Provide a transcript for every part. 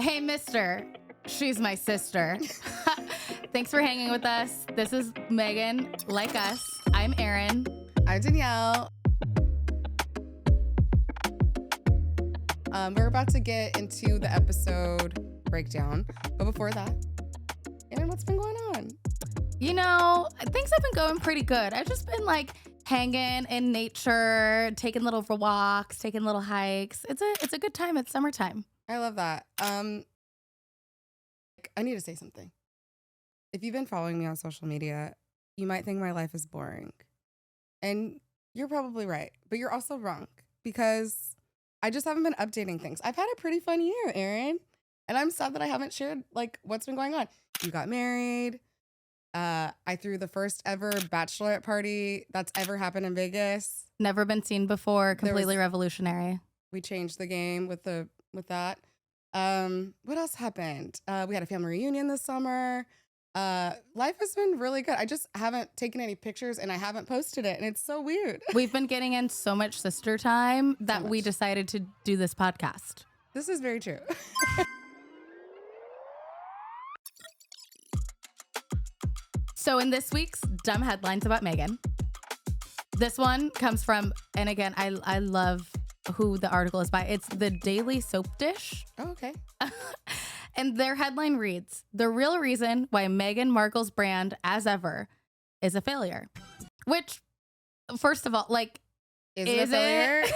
Hey, mister. She's my sister. Thanks for hanging with us. This is Megan, like us. I'm Erin. I'm Danielle. We're about to get into the episode breakdown. But before that, Erin, what's been going on? You know, things have been going pretty good. I've just been like hanging in nature, taking little walks, taking little hikes. It's a good time. It's summertime. I love that. I need to say something. If you've been following me on social media, you might think my life is boring. And you're probably right, but you're also wrong because I just haven't been updating things. I've had a pretty fun year, Erin, and I'm sad that I haven't shared like what's been going on. You got married. I threw the first ever bachelorette party that's ever happened in Vegas. Never been seen before. Completely revolutionary. We changed the game with that. What else happened? We had a family reunion this summer. Life has been really good. I just haven't taken any pictures and I haven't posted it. And it's so weird. We've been getting in so much sister time that we decided to do this podcast. This is very true. So in this week's Dumb Headlines about Meghan, this one comes from, and again, I love who the article is by. It's the Daily Soap Dish. Oh, okay. And their headline reads, "The real reason why Meghan Markle's brand, as ever, is a failure." Which, first of all, like, is it a failure?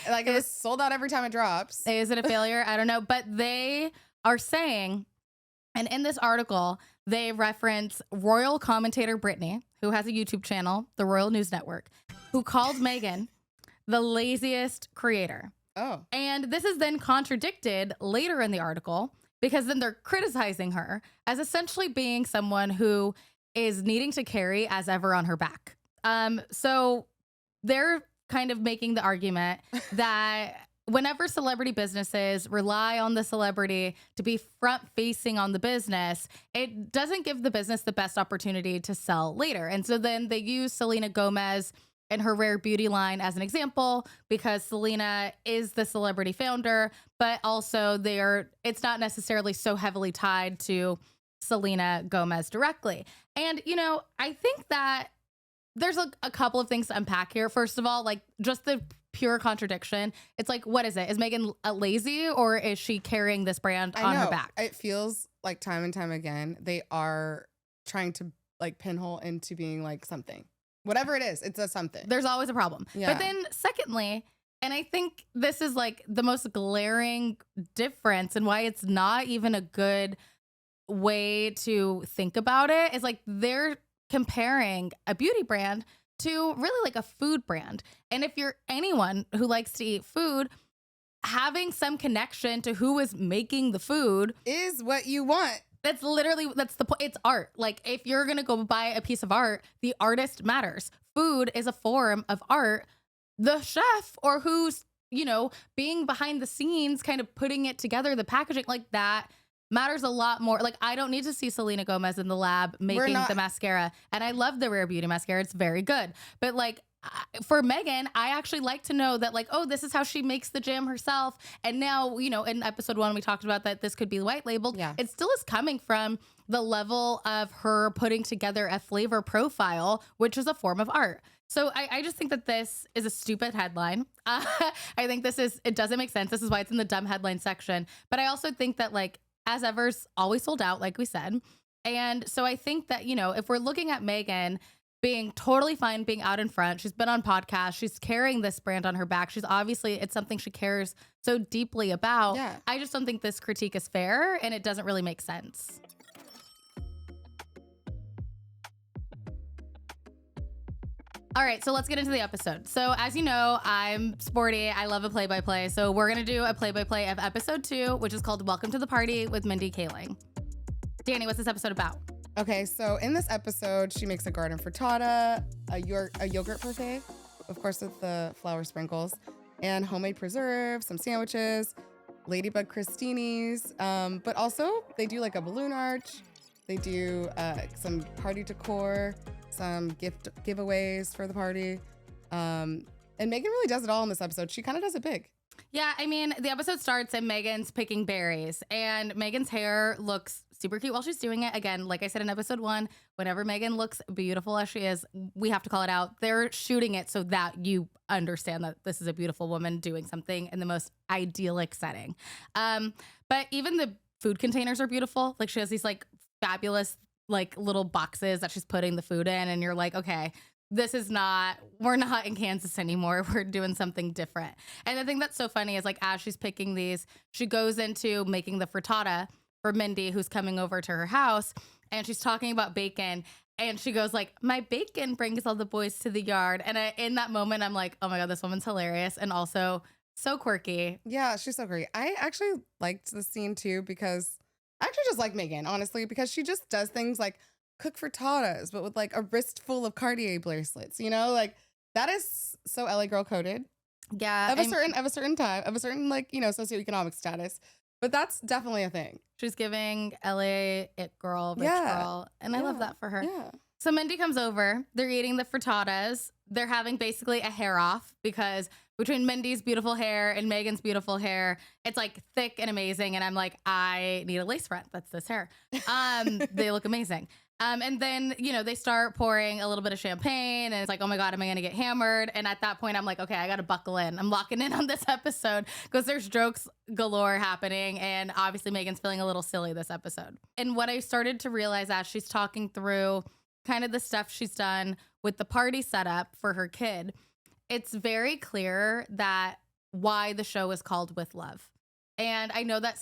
Like, it was sold out every time it drops. Is it a failure? I don't know. But they are saying, and in this article, they reference royal commentator Brittany, who has a YouTube channel, the Royal News Network, who called Meghan the laziest creator. Oh. And this is then contradicted later in the article because then they're criticizing her as essentially being someone who is needing to carry as ever on her back. So they're kind of making the argument that whenever celebrity businesses rely on the celebrity to be front facing on the business, it doesn't give the business the best opportunity to sell later. And so then they use Selena Gomez and her rare beauty line as an example because Selena is the celebrity founder, but also it's not necessarily so heavily tied to Selena Gomez directly. And, you know, I think that there's a couple of things to unpack here. First of all, like just the pure contradiction. It's like, what is it? Is Meghan lazy or is she carrying this brand on her back? It feels like time and time again, they are trying to like pinhole into being like something. Whatever it is, it's a something. There's always a problem. Yeah. But then secondly, and I think this is like the most glaring difference and why it's not even a good way to think about it is like they're comparing a beauty brand to really like a food brand. And if you're anyone who likes to eat food, having some connection to who is making the food is what you want. That's the point. It's art. Like if you're going to go buy a piece of art, the artist matters. Food is a form of art. The chef or who's, you know, being behind the scenes, kind of putting it together, the packaging like that matters a lot more. Like I don't need to see Selena Gomez in the lab making the mascara. And I love the Rare Beauty mascara. It's very good. But like for Meghan, I actually like to know that like, oh, this is how she makes the jam herself. And now, you know, in episode 1, we talked about that this could be white labeled. Yeah. It still is coming from the level of her putting together a flavor profile, which is a form of art. So I just think that this is a stupid headline. I think it doesn't make sense. This is why it's in the dumb headline section. But I also think that like as ever's always sold out, like we said. And so I think that, you know, if we're looking at Meghan being totally fine, being out in front, she's been on podcasts, she's carrying this brand on her back. She's obviously, it's something she cares so deeply about. Yeah. I just don't think this critique is fair and it doesn't really make sense. All right, so let's get into the episode. So as you know, I'm sporty. I love a play-by-play. So we're going to do a play-by-play of episode 2, which is called Welcome to the Party with Mindy Kaling. Danny, what's this episode about? Okay, so in this episode, she makes a garden frittata, a yogurt parfait, of course with the flour sprinkles, and homemade preserves, some sandwiches, ladybug crostinis, but also they do like a balloon arch. They do some party decor, some giveaways for the party. And Meghan really does it all in this episode. She kind of does it big. Yeah, I mean, the episode starts and Megan's picking berries, and Megan's hair looks super cute while she's doing it. Again, like I said in episode 1, whenever Megan looks beautiful as she is, we have to call it out. They're shooting it so that you understand that this is a beautiful woman doing something in the most idyllic setting. But even the food containers are beautiful. Like she has these like fabulous like little boxes that she's putting the food in, and you're like, okay, we're not in Kansas anymore. We're doing something different. And the thing that's so funny is like as she's picking these, she goes into making the frittata for Mindy, who's coming over to her house, and she's talking about bacon. And she goes like, my bacon brings all the boys to the yard. And in that moment, I'm like, oh my God, this woman's hilarious. And also so quirky. Yeah, she's so great. I actually liked the scene too because I actually just like Meghan, honestly, because she just does things like cook frittatas, but with like a wrist full of Cartier bracelets, you know, like that is so LA girl coded. Yeah. Of a certain time, of a certain like, you know, socioeconomic status. But that's definitely a thing. She's giving LA it girl, rich girl. And I love that for her. Yeah. So Mindy comes over. They're eating the frittatas. They're having basically a hair off because between Mindy's beautiful hair and Megan's beautiful hair, it's like thick and amazing. And I'm like, I need a lace front. That's this hair. They look amazing. And then, you know, they start pouring a little bit of champagne and it's like, oh my God, am I going to get hammered? And at that point, I'm like, okay, I got to buckle in. I'm locking in on this episode because there's jokes galore happening. And obviously Megan's feeling a little silly this episode. And what I started to realize as she's talking through kind of the stuff she's done with the party setup for her kid, it's very clear that why the show is called With Love. And I know that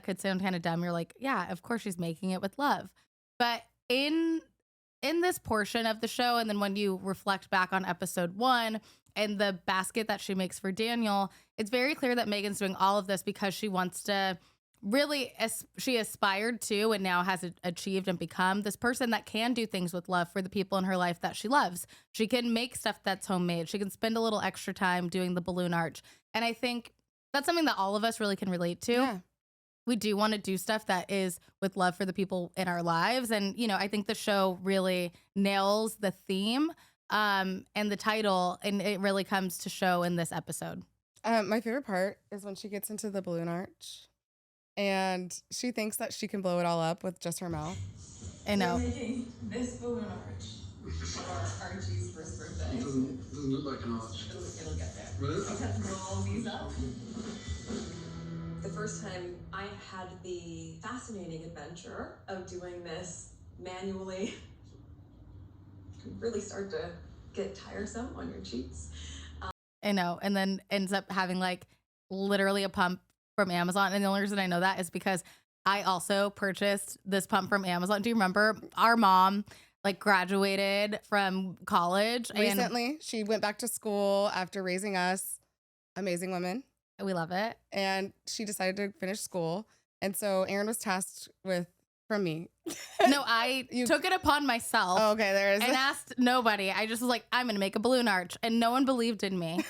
could sound kind of dumb. You're like, yeah, of course she's making it with love. But in this portion of the show, and then when you reflect back on episode 1 and the basket that she makes for Daniel, it's very clear that Megan's doing all of this because she wants to really, she aspired to and now has achieved and become this person that can do things with love for the people in her life that she loves. She can make stuff that's homemade. She can spend a little extra time doing the balloon arch. And I think that's something that all of us really can relate to. Yeah. We do want to do stuff that is with love for the people in our lives. And, you know, I think the show really nails the theme and the title, and it really comes to show in this episode. My favorite part is when she gets into the balloon arch and she thinks that she can blow it all up with just her mouth. I know. We're making this balloon arch for Archie's first birthday. It doesn't look like an arch. It'll get there. Really? We have to roll these up. The first time I had the fascinating adventure of doing this manually, it can really start to get tiresome on your cheeks. I know. And then ends up having like literally a pump from Amazon. And the only reason I know that is because I also purchased this pump from Amazon. Do you remember our mom like graduated from college? Recently, she went back to school after raising us. Amazing woman. We love it. And she decided to finish school. And so Erin was tasked with, from me. No, I took it upon myself. Oh, okay, there is. And asked nobody. I just was like, I'm going to make a balloon arch. And no one believed in me.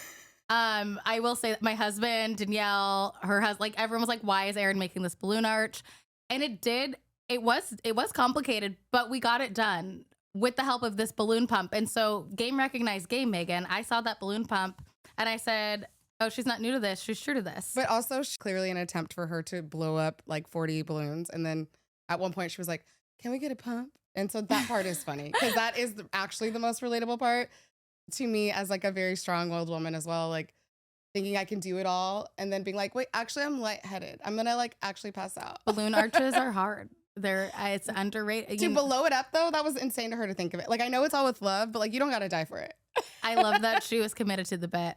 I will say that my husband, Danielle, her husband, like everyone was like, why is Erin making this balloon arch? And it was complicated, but we got it done with the help of this balloon pump. And so game recognized game, Meghan. I saw that balloon pump and I said, oh, she's not new to this. She's true to this. But also clearly an attempt for her to blow up like 40 balloons. And then at one point she was like, can we get a pump? And so that part is funny because that is actually the most relatable part to me as like a very strong-willed woman as well. Like thinking I can do it all and then being like, wait, actually I'm lightheaded. I'm going to like actually pass out. Balloon arches are hard. It's underrated. To blow it up though, that was insane to her to think of it. Like I know it's all with love, but like you don't got to die for it. I love that she was committed to the bit.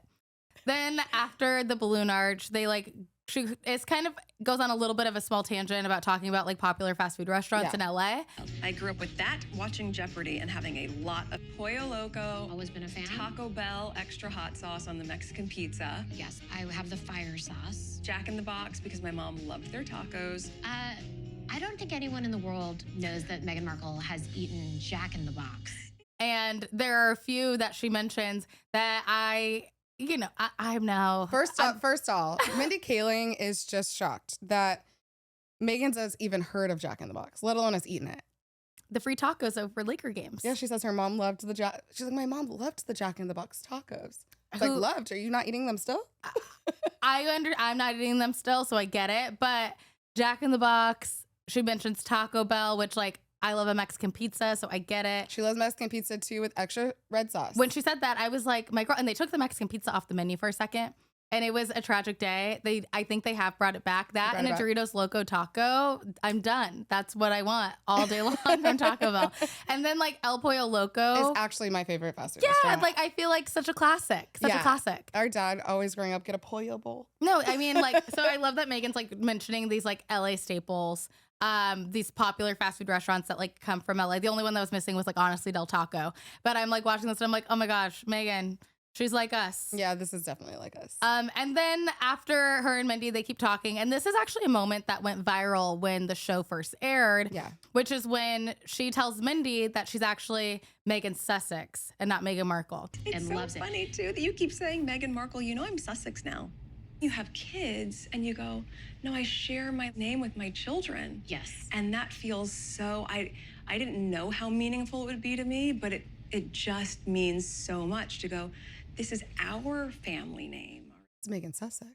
Then after the balloon arch, it's kind of goes on a little bit of a small tangent about talking about like popular fast food restaurants in LA. I grew up with that, watching Jeopardy and having a lot of Pollo Loco. Always been a fan. Taco Bell extra hot sauce on the Mexican pizza. Yes, I have the fire sauce. Jack in the Box because my mom loved their tacos. I don't think anyone in the world knows that Meghan Markle has eaten Jack in the Box. And there are a few that she mentions that I'm now. First all, Mindy Kaling is just shocked that Meghan's has even heard of Jack in the Box, let alone has eaten it. The free tacos over Laker games. Yeah, she says her mom loved she's like, my mom loved the Jack in the Box tacos. Like loved. Are you not eating them still? I'm not eating them still, so I get it. But Jack in the Box, she mentions Taco Bell, which like I love a Mexican pizza, so I get it. She loves Mexican pizza too with extra red sauce. When she said that, I was like, my girl, and they took the Mexican pizza off the menu for a second. And it was a tragic day. I think they have brought it back. That and a Doritos Loco Taco, I'm done. That's what I want all day long from Taco Bell. And then like El Pollo Loco is actually my favorite fast food yeah, restaurant. like I feel like such a classic. Such a classic. Our dad always growing up get a pollo bowl. No, I mean like so I love that Megan's like mentioning these like LA staples. These popular fast food restaurants that like come from LA. The only one that was missing was like honestly Del Taco. But I'm like watching this and I'm like, oh my gosh, Megan. She's like us. Yeah, this is definitely like us. And then after her and Mindy, they keep talking. And this is actually a moment that went viral when the show first aired. Yeah. Which is when she tells Mindy that she's actually Meghan Sussex and not Meghan Markle. It's And so loves it. funny, too, that you keep saying Meghan Markle. You know I'm Sussex now. You have kids, and you go, no, I share my name with my children. Yes. And that feels so, I didn't know how meaningful it would be to me, but it just means so much to go, this is our family name. It's Megan Sussex.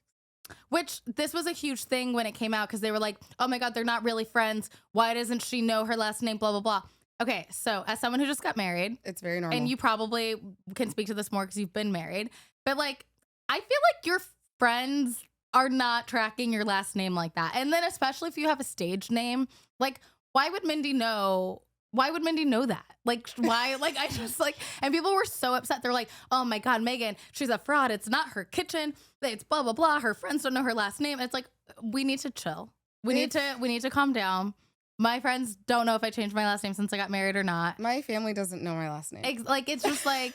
Which this was a huge thing when it came out because they were like, oh my God, they're not really friends. Why doesn't she know her last name? Blah, blah, blah. Okay, so as someone who just got married, it's very normal. and you probably can speak to this more because you've been married, but like, I feel like your friends are not tracking your last name like that. And then especially if you have a stage name, like, why would Mindy know? Why would Mindy know that? Like, why? Like, I just like, and people were so upset. They're like, oh my God, Megan, she's a fraud. It's not her kitchen. It's blah, blah, blah. Her friends don't know her last name. And it's like, we need to chill. We need to calm down. My friends don't know if I changed my last name since I got married or not. My family doesn't know my last name. Like, it's just like,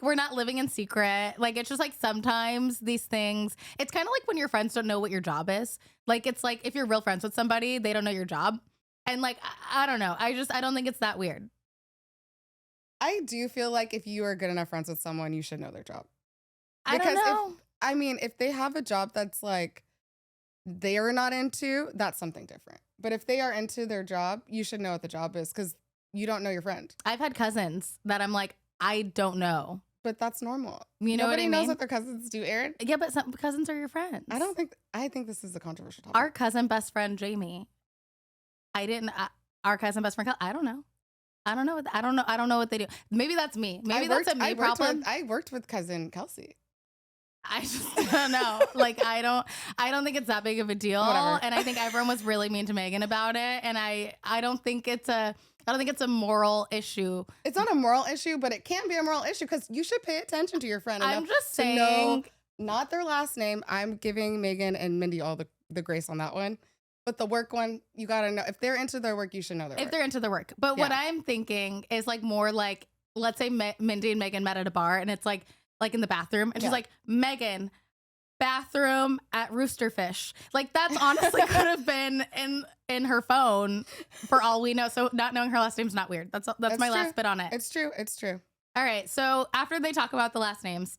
we're not living in secret. Like, it's just like sometimes these things, it's kind of like when your friends don't know what your job is. Like, it's like if you're real friends with somebody, they don't know your job. And like, I don't know. I don't think it's that weird. I do feel like if you are good enough friends with someone, you should know their job. I don't know. If they have a job that's like they're not into, that's something different. But if they are into their job, you should know what the job is because you don't know your friend. I've had cousins that I'm like, I don't know. But that's normal. You know what I mean? Nobody knows what their cousins do, Erin. Yeah, but some cousins are your friends. I think this is a controversial topic. Our cousin best friend, Jamie. Our cousin best friend, I don't know. I don't know what they do. Maybe that's me. Maybe that's a me problem. I worked with cousin Kelsey. I just don't know. Like, I don't think it's that big of a deal. Whatever. And I think everyone was really mean to Megan about it. And I don't think it's a moral issue. It's not a moral issue, but it can be a moral issue because you should pay attention to your friend. I'm just saying, to know not their last name. I'm giving Megan and Mindy all the grace on that one. But the work one, you got to know. If they're into their work, you should know their work. If they're into their work. But what I'm thinking is like more like, let's say Mindy and Megan met at a bar and it's like in the bathroom. And she's like, Megan, bathroom at Roosterfish. Like that's honestly could have been in her phone for all we know. So not knowing her last name's not weird. That's my true. last bit on it. It's true. It's true. All right. So after they talk about the last names,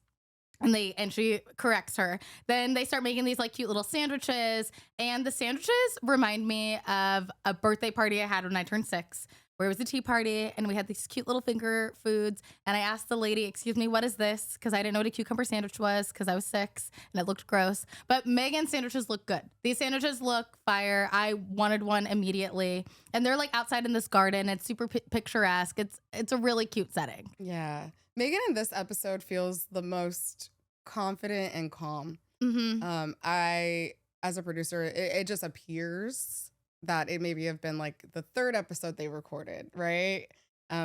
and she corrects her. Then they start making these like cute little sandwiches. And the sandwiches remind me of a birthday party I had when I turned 6, where it was a tea party and we had these cute little finger foods. And I asked the lady, excuse me, what is this? Because I didn't know what a cucumber sandwich was because I was 6 and it looked gross. But Megan's sandwiches look good. These sandwiches look fire. I wanted one immediately. And they're like outside in this garden. It's super picturesque. It's a really cute setting. Yeah. Megan in this episode feels the most confident and calm. Mm-hmm. As a producer, it just appears that it maybe have been like the 3rd episode they recorded, right?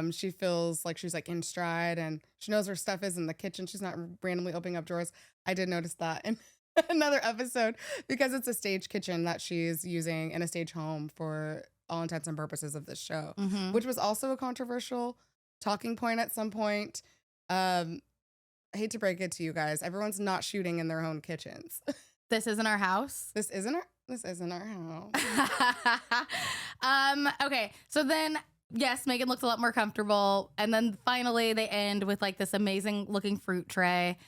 She feels like she's like in stride and she knows where stuff is in the kitchen. She's not randomly opening up drawers. I did notice that in another episode because it's a stage kitchen that she's using in a stage home for all intents and purposes of this show, which was also a controversial talking point at some point. I hate to break it to you guys. Everyone's not shooting in their own kitchens. This isn't our house. This isn't our house. Okay. So then, yes, Megan looks a lot more comfortable. And then finally they end with like this amazing looking fruit tray.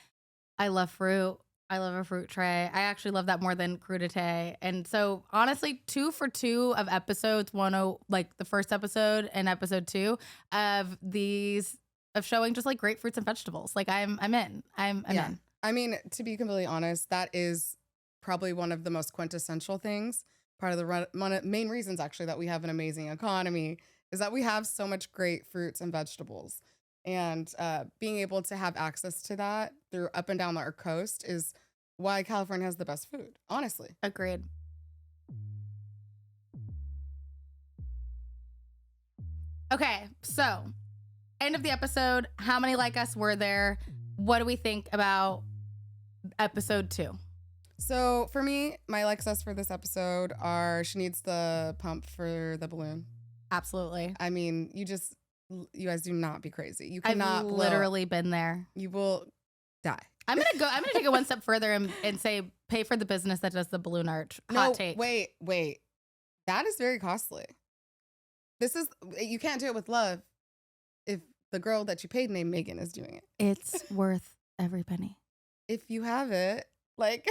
I love fruit. I love a fruit tray. I actually love that more than crudité. And so honestly, 2 for 2 of episodes, like the first episode and episode 2 of these of showing just like great fruits and vegetables. Like I'm in. I'm in. I mean, to be completely honest, that is probably one of the most quintessential things. Part of the main reasons, actually, that we have an amazing economy is that we have so much great fruits and vegetables. And being able to have access to that through up and down our coast is why California has the best food, honestly. Agreed. Okay, so end of the episode. How many like us were there? What do we think about episode 2? So for me, my likes us for this episode are she needs the pump for the balloon. Absolutely. I mean, you guys do not be crazy. You cannot I've literally been there. You will die. I'm gonna take it one step further and say pay for the business that does the balloon arch. Hot take. Wait. That is very costly. You can't do it with love if the girl that you paid named Meghan is doing it. It's worth every penny. If you have it, like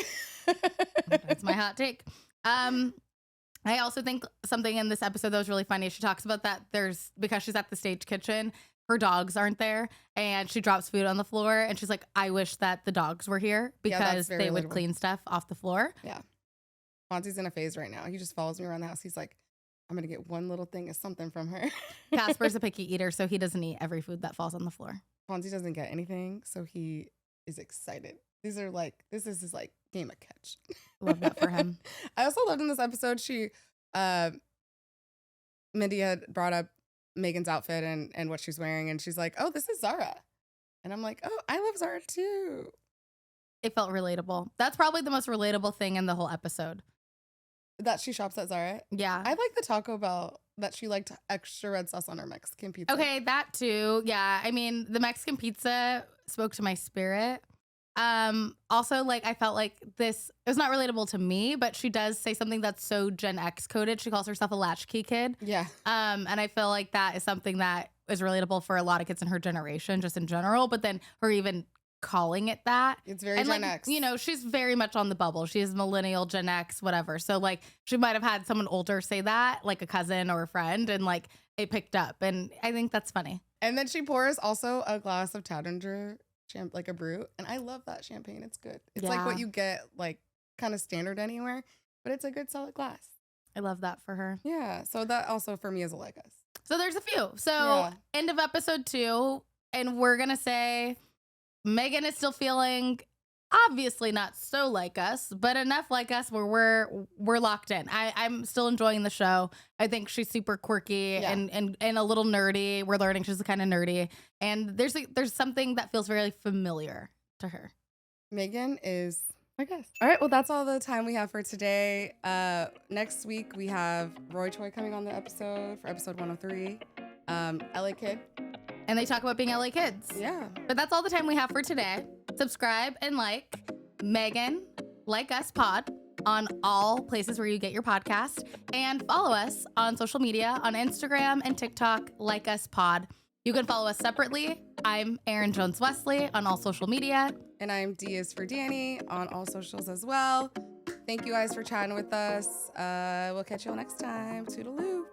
that's my hot take. I also think something in this episode that was really funny. She talks about that because she's at the stage kitchen, her dogs aren't there, and she drops food on the floor, and she's like, I wish that the dogs were here because they would clean stuff off the floor. Yeah. Fonzie's in a phase right now. He just follows me around the house. He's like, I'm going to get one little thing of something from her. Casper's a picky eater, so he doesn't eat every food that falls on the floor. Fonzie doesn't get anything, so he is excited. This is his like game of catch. Love that for him. I also loved in this episode, Mindy had brought up Meghan's outfit and what she's wearing, and she's like, oh, this is Zara. And I'm like, oh, I love Zara too. It felt relatable. That's probably the most relatable thing in the whole episode. That she shops at Zara? Yeah. I like the Taco Bell that she liked extra red sauce on her Mexican pizza. Okay, that too. Yeah. I mean, the Mexican pizza spoke to my spirit. Also, like, I felt like it was not relatable to me, but she does say something that's so Gen X coded. She calls herself a latchkey kid. Yeah. And I feel like that is something that is relatable for a lot of kids in her generation, just in general, but then her even calling it that. It's very and Gen like, X. You know, she's very much on the bubble. She's millennial, Gen X, whatever. So like she might have had someone older say that, like a cousin or a friend, and like it picked up. And I think that's funny. And then she pours also a glass of Taittinger, like a brut. And I love that champagne. It's good. It's like what you get like kind of standard anywhere, but it's a good solid glass. I love that for her. Yeah. So that also for me is a like us. So there's a few. So end of episode 2. And we're going to say Meghan is still feeling obviously not so like us, but enough like us where we're locked in. I'm still enjoying the show. I think she's super quirky and a little nerdy. We're learning she's kind of nerdy. And there's something that feels very familiar to her. Meghan is my guest. All right, well, that's all the time we have for today. Next week, we have Roy Choi coming on the episode for episode 103. LA Kid. And they talk about being LA kids. Yeah. But that's all the time we have for today. Subscribe and like Meghan, Like Us Pod on all places where you get your podcast. And follow us on social media on Instagram and TikTok, Like Us Pod. You can follow us separately. I'm Erin Jones-Wesley on all social media. And I'm D is for Danny on all socials as well. Thank you guys for chatting with us. We'll catch y'all next time. Toodaloo.